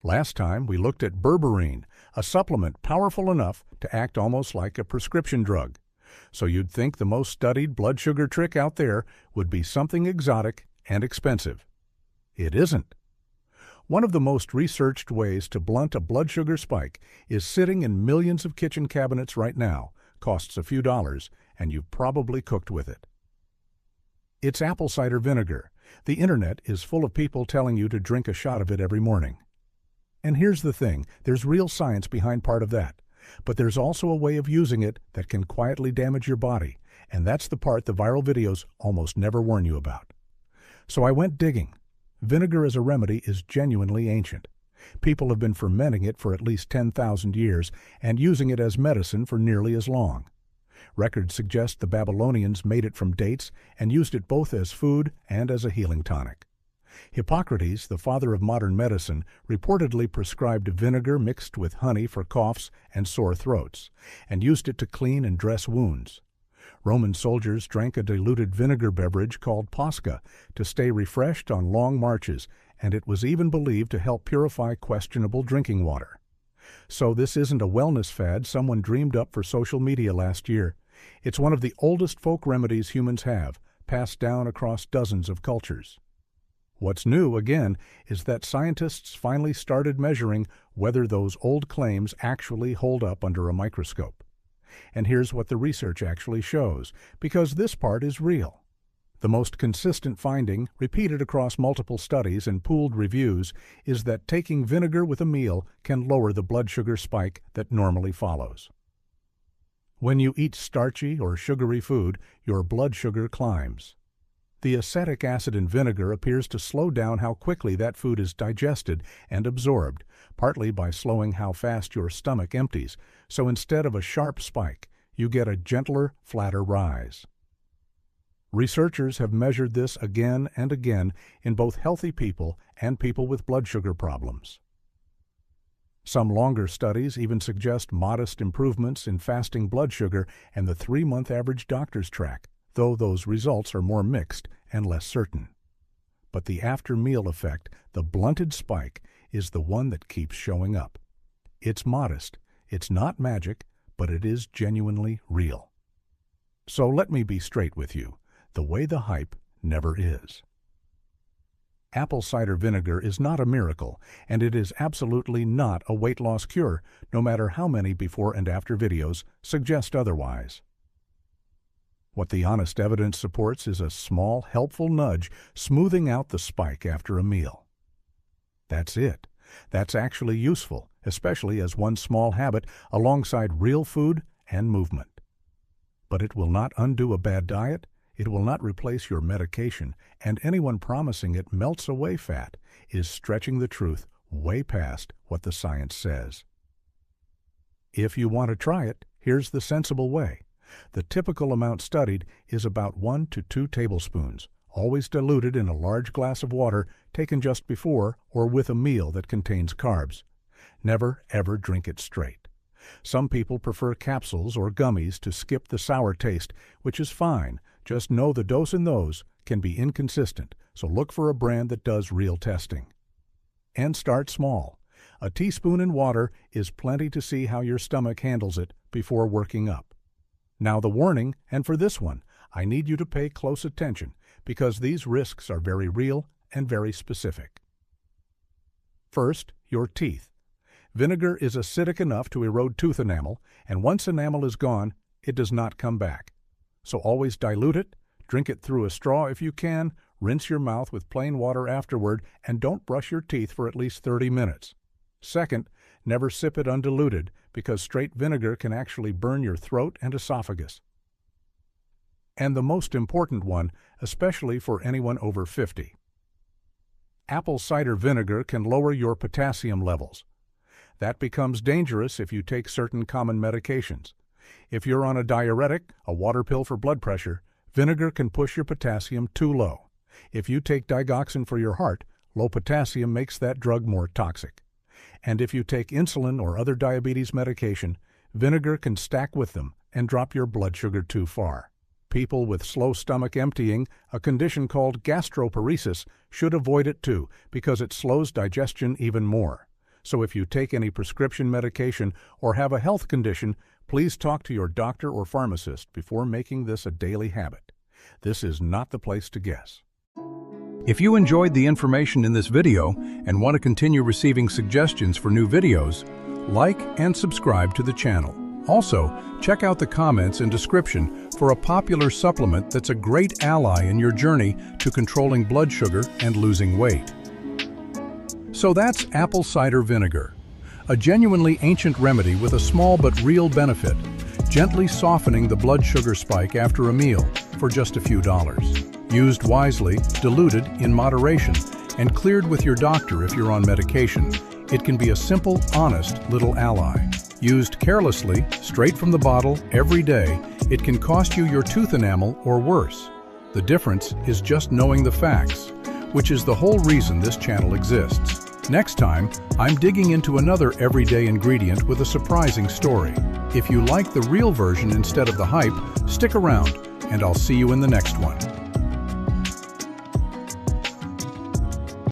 Last time we looked at berberine, a supplement powerful enough to act almost like a prescription drug. So you'd think the most studied blood sugar trick out there would be something exotic and expensive. It isn't. One of the most researched ways to blunt a blood sugar spike is sitting in millions of kitchen cabinets right now, costs a few dollars, and you've probably cooked with it. It's apple cider vinegar. The internet is full of people telling you to drink a shot of it every morning. And here's the thing, there's real science behind part of that. But there's also a way of using it that can quietly damage your body, and that's the part the viral videos almost never warn you about. So I went digging. Vinegar as a remedy is genuinely ancient. People have been fermenting it for at least 10,000 years and using it as medicine for nearly as long. Records suggest the Babylonians made it from dates and used it both as food and as a healing tonic. Hippocrates, the father of modern medicine, reportedly prescribed vinegar mixed with honey for coughs and sore throats, and used it to clean and dress wounds. Roman soldiers drank a diluted vinegar beverage called posca to stay refreshed on long marches, and it was even believed to help purify questionable drinking water. So this isn't a wellness fad someone dreamed up for social media last year. It's one of the oldest folk remedies humans have, passed down across dozens of cultures. What's new, again, is that scientists finally started measuring whether those old claims actually hold up under a microscope. And here's what the research actually shows, because this part is real. The most consistent finding, repeated across multiple studies and pooled reviews, is that taking vinegar with a meal can lower the blood sugar spike that normally follows. When you eat starchy or sugary food, your blood sugar climbs. The acetic acid in vinegar appears to slow down how quickly that food is digested and absorbed, partly by slowing how fast your stomach empties, so instead of a sharp spike, you get a gentler, flatter rise. Researchers have measured this again and again in both healthy people and people with blood sugar problems. Some longer studies even suggest modest improvements in fasting blood sugar and the 3-month average doctor's track, though those results are more mixed and less certain. But the after-meal effect, the blunted spike, is the one that keeps showing up. It's modest, it's not magic, but it is genuinely real. So let me be straight with you, the way the hype never is. Apple cider vinegar is not a miracle, and it is absolutely not a weight loss cure, no matter how many before and after videos suggest otherwise. What the honest evidence supports is a small, helpful nudge smoothing out the spike after a meal. That's it. That's actually useful, especially as one small habit alongside real food and movement. But it will not undo a bad diet, it will not replace your medication, and anyone promising it melts away fat is stretching the truth way past what the science says. If you want to try it, here's the sensible way. The typical amount studied is about 1 to 2 tablespoons, always diluted in a large glass of water taken just before or with a meal that contains carbs. Never, ever drink it straight. Some people prefer capsules or gummies to skip the sour taste, which is fine. Just know the dose in those can be inconsistent, so look for a brand that does real testing. And start small. A teaspoon in water is plenty to see how your stomach handles it before working up. Now the warning, and for this one, I need you to pay close attention because these risks are very real and very specific. First, your teeth. Vinegar is acidic enough to erode tooth enamel, and once enamel is gone, it does not come back. So always dilute it, drink it through a straw if you can, rinse your mouth with plain water afterward, and don't brush your teeth for at least 30 minutes. Second, never sip it undiluted because straight vinegar can actually burn your throat and esophagus. And the most important one, especially for anyone over 50. Apple cider vinegar can lower your potassium levels. That becomes dangerous if you take certain common medications. If you're on a diuretic, a water pill for blood pressure, vinegar can push your potassium too low. If you take digoxin for your heart, low potassium makes that drug more toxic. And if you take insulin or other diabetes medication, vinegar can stack with them and drop your blood sugar too far. People with slow stomach emptying, a condition called gastroparesis, should avoid it too because it slows digestion even more. So if you take any prescription medication or have a health condition, please talk to your doctor or pharmacist before making this a daily habit. This is not the place to guess. If you enjoyed the information in this video and want to continue receiving suggestions for new videos, like and subscribe to the channel. Also, check out the comments and description for a popular supplement that's a great ally in your journey to controlling blood sugar and losing weight. So that's apple cider vinegar, a genuinely ancient remedy with a small but real benefit, gently softening the blood sugar spike after a meal for just a few dollars. Used wisely, diluted in moderation, and cleared with your doctor if you're on medication, it can be a simple, honest little ally. Used carelessly, straight from the bottle, every day, it can cost you your tooth enamel or worse. The difference is just knowing the facts, which is the whole reason this channel exists. Next time, I'm digging into another everyday ingredient with a surprising story. If you like the real version instead of the hype, stick around, and I'll see you in the next one.